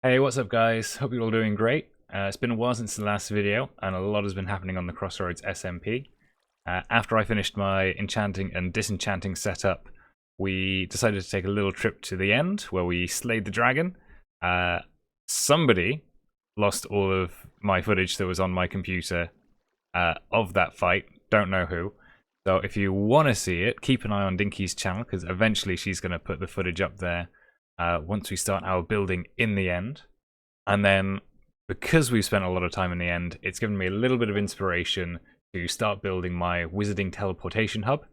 Hey, what's up guys? Hope you're all doing great. It's been a while since the last video and a lot has been happening on the Crossroads SMP. After I finished my enchanting and disenchanting setup, we decided to take a little trip to the end where we slayed the dragon. Somebody lost all of my footage that was on my computer of that fight, don't know who. So if you want to see it, keep an eye on Dinky's channel because eventually she's going to put the footage up there. Once we start our building in the end. And then, because we've spent a lot of time in the end, it's given me a little bit of inspiration to start building my Waystone Teleportation Hub.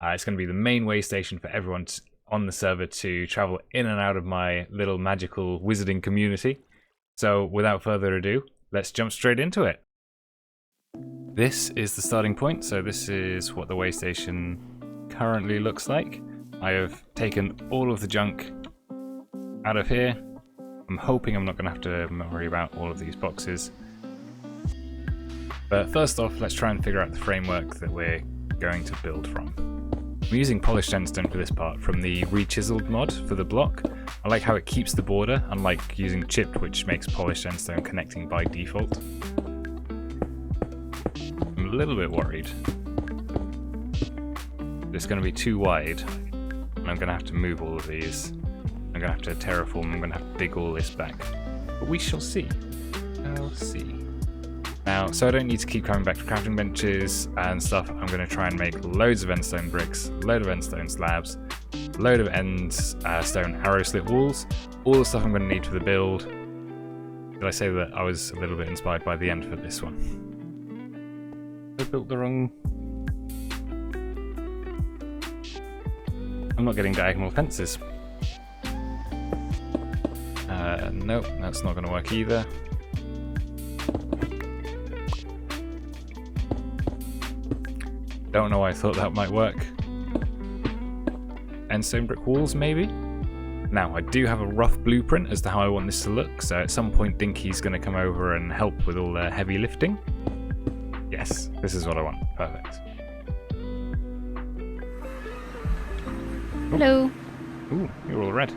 It's going to be the main way station for everyone on the server to travel in and out of my little magical wizarding community. So without further ado, let's jump straight into it. This is the starting point, so this is what the way station currently looks like. I have taken all of the junk out of here. I'm hoping I'm not going to have to worry about all of these boxes. But first off, let's try and figure out the framework that we're going to build from. I'm using polished sandstone for this part from the rechiseled mod for the block. I like how it keeps the border, unlike using chipped, which makes polished sandstone connecting by default. I'm a little bit worried. It's going to be too wide, and I'm going to have to move all of these. I'm going to have to terraform, I'm going to have to dig all this back. But we shall see. I'll see. Now, so I don't need to keep coming back to crafting benches and stuff, I'm going to try and make loads of endstone bricks, load of endstone slabs, load of stone arrow slit walls, all the stuff I'm going to need for the build. Did I say that I was a little bit inspired by the end for this one? I built the wrong... I'm not getting diagonal fences. Nope, that's not going to work either. Don't know why I thought that might work. Endstone brick walls, maybe? Now, I do have a rough blueprint as to how I want this to look, so at some point Dinky's going to come over and help with all the heavy lifting. Yes, this is what I want. Perfect. Hello. Ooh, you're all red.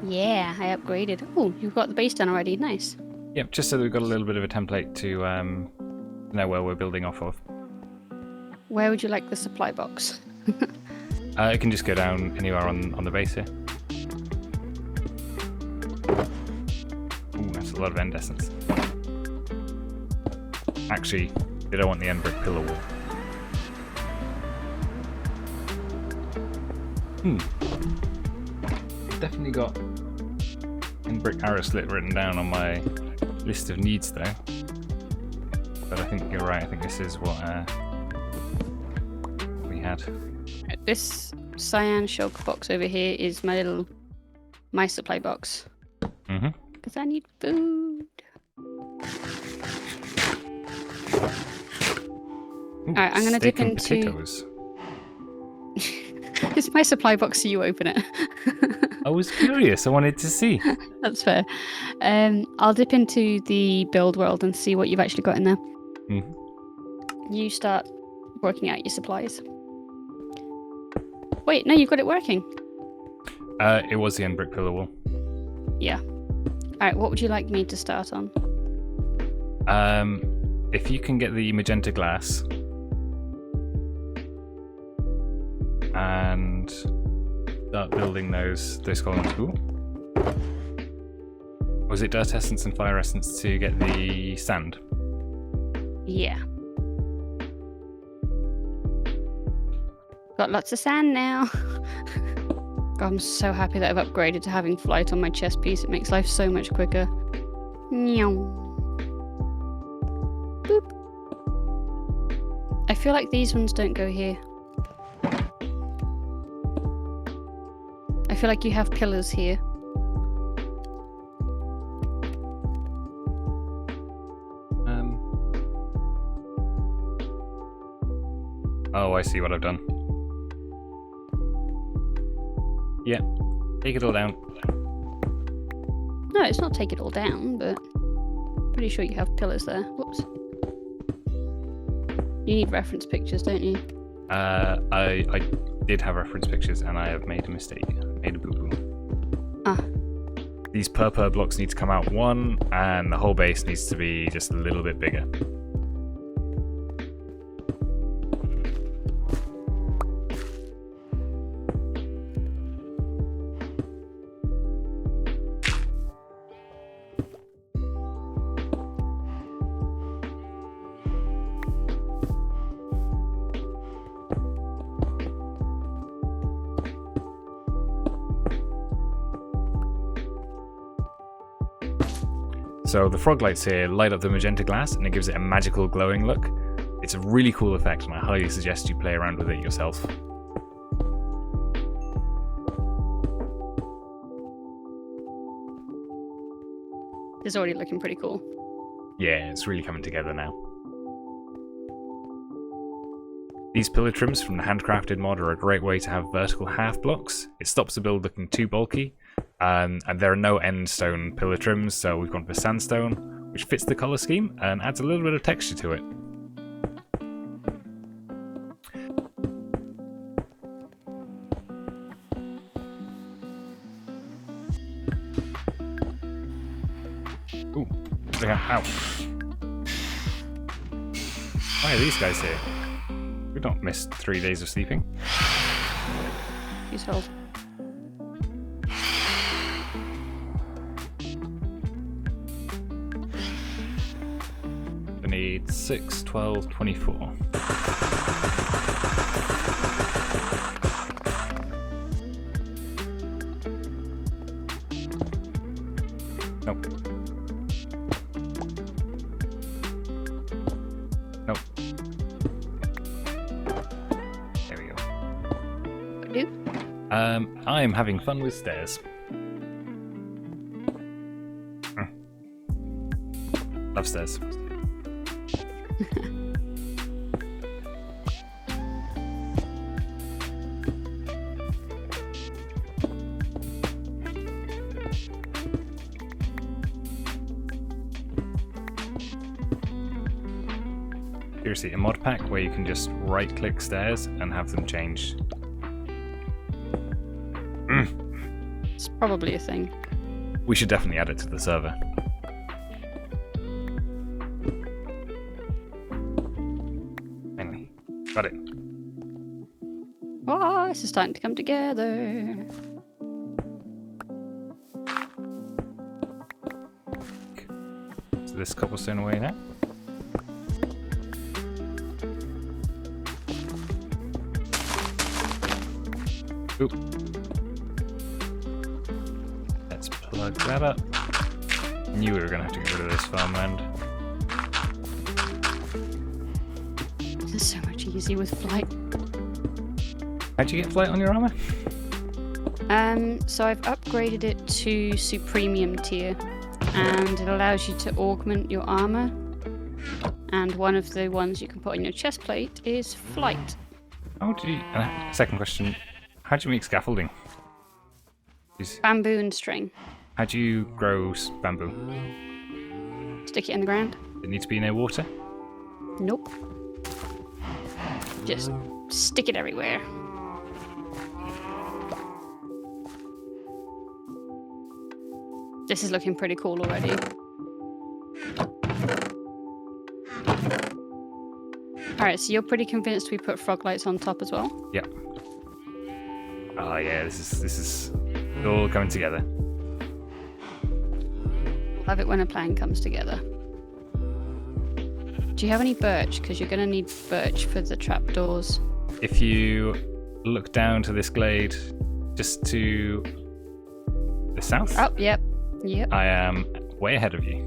Yeah, I upgraded. Oh, you've got the base done already. Nice. Yep, just so that we've got a little bit of a template to know where we're building off of. Where would you like the supply box? It can just go down anywhere on the base here. Ooh, that's a lot of end essence. Actually, did I want the end brick pillar wall? Definitely got end brick arrow slit written down on my list of needs though. But I think you're right, I think this is what we had. This cyan shulk box over here is my supply box. Because I need food. Alright, I'm going to dip into... potatoes. It's my supply box, so you open it. I was curious, I wanted to see. That's fair. I'll dip into the build world and see what you've actually got in there. You start working out your supplies. Wait, no, you've got it working. It was the end brick pillar wall. Yeah. Alright, what would you like me to start on? If you can get the magenta glass and start building those columns. Ooh. Was it dirt essence and fire essence to get the sand? Yeah. Got lots of sand now. God, I'm so happy that I've upgraded to having flight on my chest piece. It makes life so much quicker. Meow. Boop. I feel like these ones don't go here. I feel like you have pillars here. Oh, I see what I've done. Yeah, take it all down. No, it's not take it all down, but pretty sure you have pillars there. Whoops. You need reference pictures, don't you? I did have reference pictures and I have made a mistake. Made a boo-boo. Ah. These purple blocks need to come out one, and the whole base needs to be just a little bit bigger. So the frog lights here light up the magenta glass and it gives it a magical glowing look. It's a really cool effect and I highly suggest you play around with it yourself. It's already looking pretty cool. Yeah, it's really coming together now. These pillar trims from the handcrafted mod are a great way to have vertical half blocks. It stops the build looking too bulky. And there are no end stone pillar trims, so we've gone for sandstone, which fits the colour scheme and adds a little bit of texture to it. Ooh, look out, ow. Why are these guys here? We've not missed 3 days of sleeping. Please hold. I need 6, 12, 24. Nope. Nope. There we go. What do? I am having fun with stairs. Love stairs. Seriously, a mod pack where you can just right-click stairs and have them change. It's probably a thing. We should definitely add it to the server. Finally, got it. Oh, this is starting to come together. So this cobblestone away now. Oop. Let's plug that up. Knew we were gonna have to get rid of this farmland. This is so much easier with flight. How'd you get flight on your armor? So I've upgraded it to Supremium tier, and it allows you to augment your armor. And one of the ones you can put on your chest plate is flight. How do you... second question. How do you make scaffolding? Bamboo and string. How do you grow bamboo? Stick it in the ground. Does it need to be near water? Nope. Just stick it everywhere. This is looking pretty cool already. Alright, so you're pretty convinced we put frog lights on top as well? Yeah. Oh yeah, this is all coming together. Love it when a plan comes together. Do you have any birch? Because you're going to need birch for the trapdoors. If you look down to this glade, just to the south. Oh, yep. Yep. I am way ahead of you.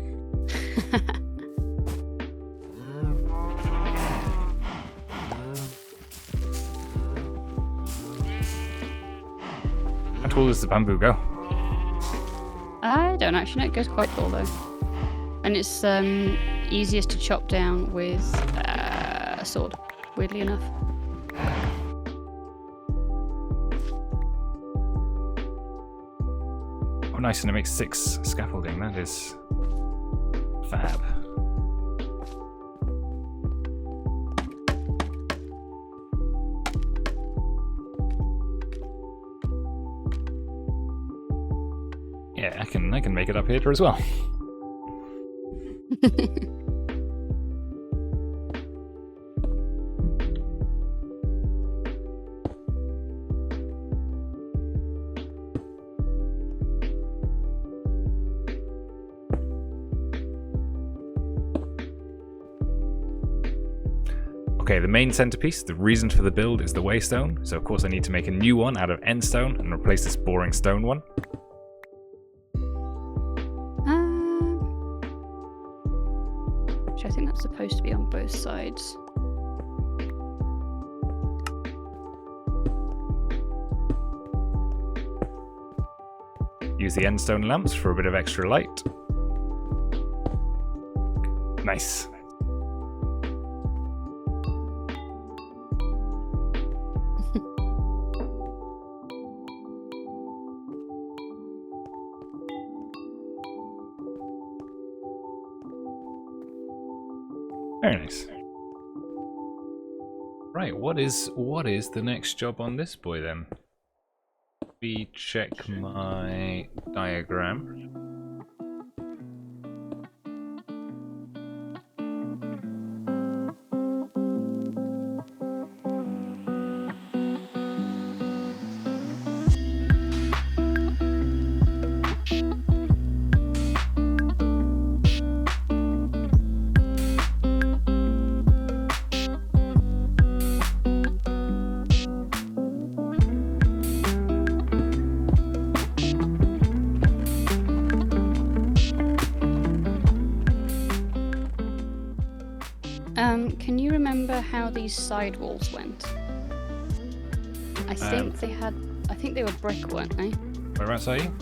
How tall does the bamboo go? I don't actually know. It goes quite tall though. And it's easiest to chop down with a sword, weirdly enough. Oh nice, and it makes 6 scaffolding. That is fab. Yeah, can make it up here as well. Okay, the main centerpiece, the reason for the build is the Waystone, so of course I need to make a new one out of endstone and replace this boring stone one. Which I think that's supposed to be on both sides. Use the endstone lamps for a bit of extra light. Nice. Very nice. Right, what is the next job on this boy then? Let me check my diagram. Can you remember how these side walls went? I think they were brick, weren't they? Whereabouts are you?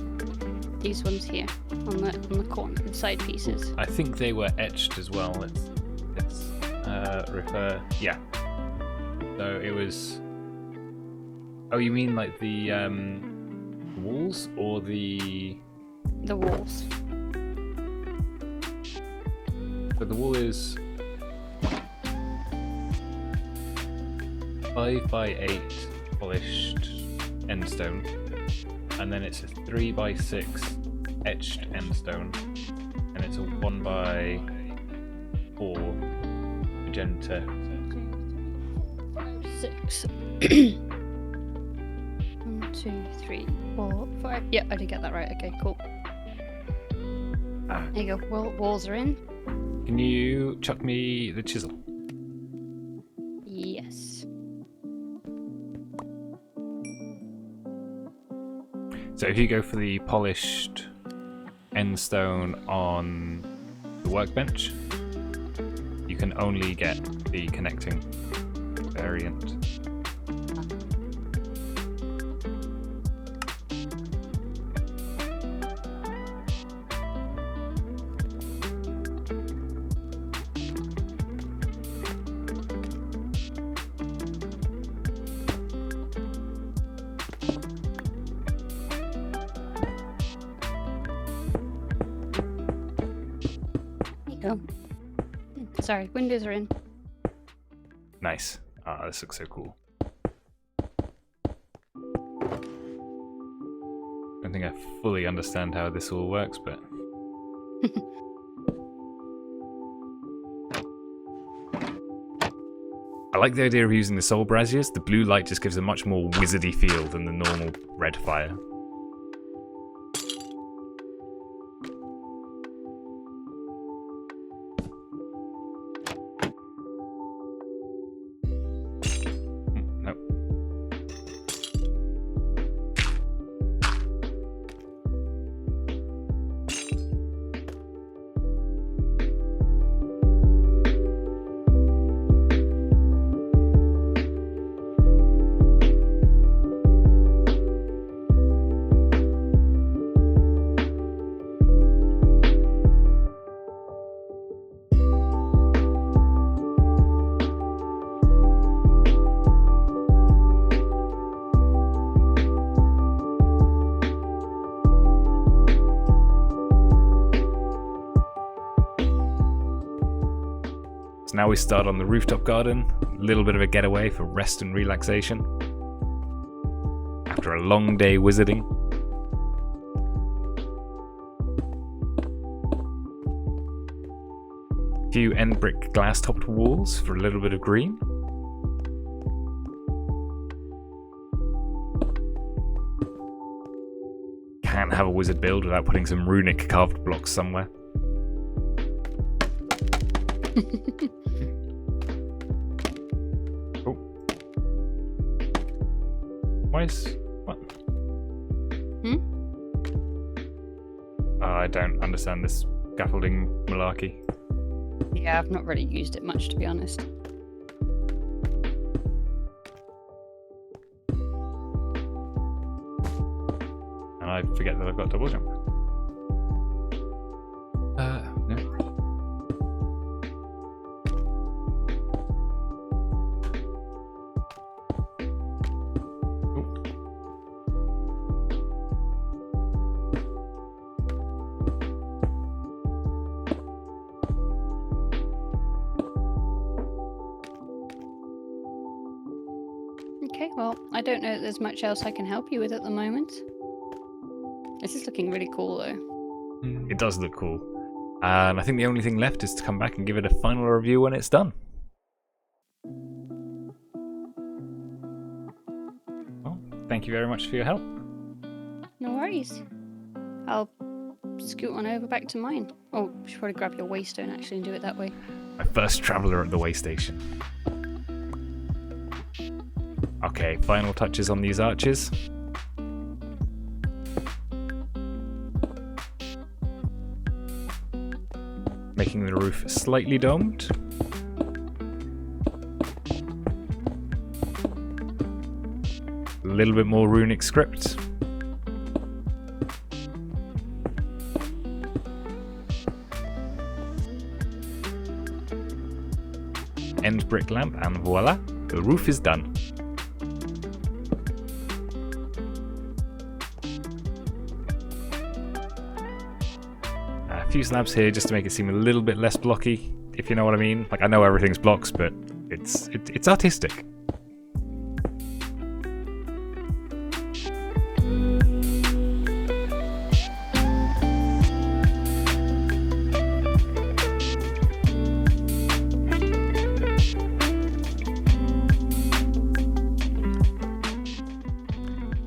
These ones here, on the corner, the side pieces. I think they were etched as well. Let's refer. Yeah. So it was. Oh, you mean like the walls or the? The walls. So the wall is 5 by 8 polished endstone, and then it's a 3 by 6 etched endstone, and it's a 1 by 4 magenta. 6. 1, 2, 3, 4, 5. Yeah, I did get that right. Okay, cool. There you go. Walls are in. Can you chuck me the chisel? Yes. So if you go for the polished endstone on the workbench, you can only get the connecting variant. Go. Sorry, windows are in. Nice. Ah, this looks so cool. I don't think I fully understand how this all works, but... I like the idea of using the soul braziers. The blue light just gives a much more wizardy feel than the normal red fire. Now we start on the rooftop garden, a little bit of a getaway for rest and relaxation after a long day wizarding. few end brick glass topped walls for a little bit of green. Can't have a wizard build without putting some runic carved blocks somewhere. Oh. What? I don't understand this scaffolding malarkey. Yeah, I've not really used it much, to be honest. And I forget that I've got double jump. No. Okay, well, I don't know that there's much else I can help you with at the moment. This is looking really cool, though. It does look cool. And I think the only thing left is to come back and give it a final review when it's done. Well, thank you very much for your help. No worries. I'll scoot on over back to mine. Oh, I should probably grab your Waystone, actually, and do it that way. My first traveller at the way station. Okay, final touches on these arches. Making the roof slightly domed. A little bit more runic script. End brick lamp, and voila, the roof is done. A few slabs here just to make it seem a little bit less blocky, if you know what I mean. Like, I know everything's blocks, but it's artistic.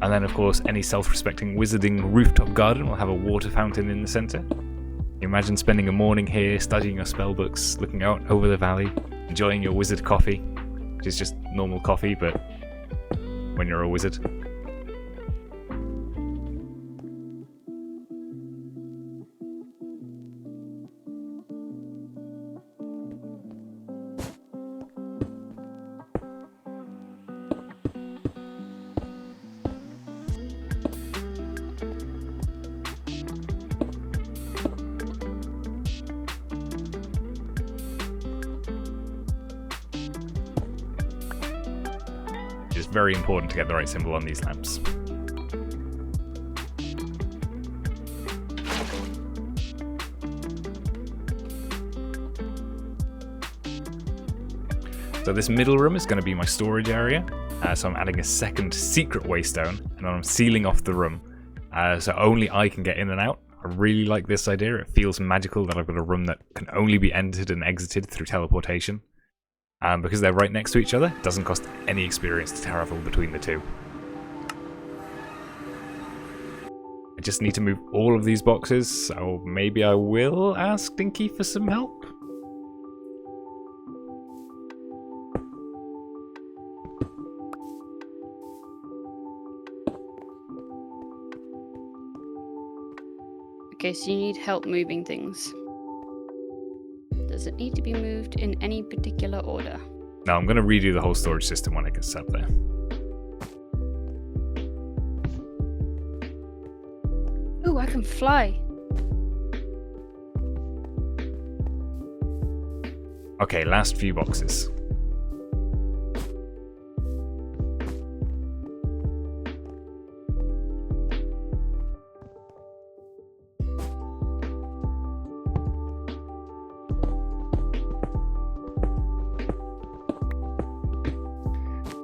And then, of course, any self-respecting wizarding rooftop garden will have a water fountain in the centre. You imagine spending a morning here, studying your spellbooks, looking out over the valley, enjoying your wizard coffee, which is just normal coffee, but when you're a wizard. It's very important to get the right symbol on these lamps. So this middle room is going to be my storage area. So I'm adding a second secret waystone, and I'm sealing off the room. So only I can get in and out. I really like this idea. It feels magical that I've got a room that can only be entered and exited through teleportation. Because they're right next to each other, it doesn't cost any experience to travel between the two. I just need to move all of these boxes, so maybe I will ask Dinky for some help. Okay, so you need help moving things. Does it need to be moved in any particular order? No, I'm going to redo the whole storage system when it gets up there. Ooh, I can fly. Okay, last few boxes.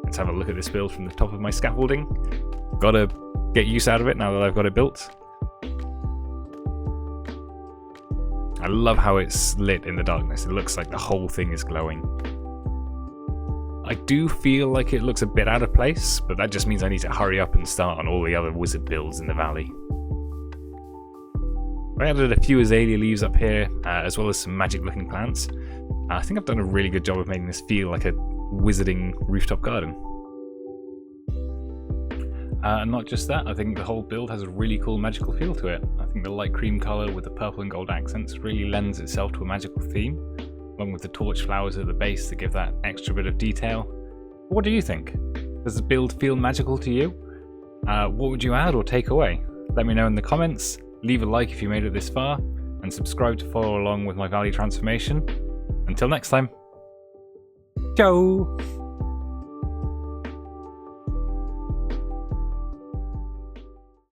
Let's have a look at this build from the top of my scaffolding. Gotta get use out of it now that I've got it built. I love how it's lit in the darkness. It looks like the whole thing is glowing. I do feel like it looks a bit out of place, but that just means I need to hurry up and start on all the other wizard builds in the valley. I added a few azalea leaves up here, as well as some magic looking plants. I think I've done a really good job of making this feel like a wizarding rooftop garden. And not just that, I think the whole build has a really cool magical feel to it. I think the light cream colour with the purple and gold accents really lends itself to a magical theme, along with the torch flowers at the base to give that extra bit of detail. What do you think? Does the build feel magical to you? What would you add or take away? Let me know in the comments, leave a like if you made it this far, and subscribe to follow along with my valley transformation. Until next time, ciao!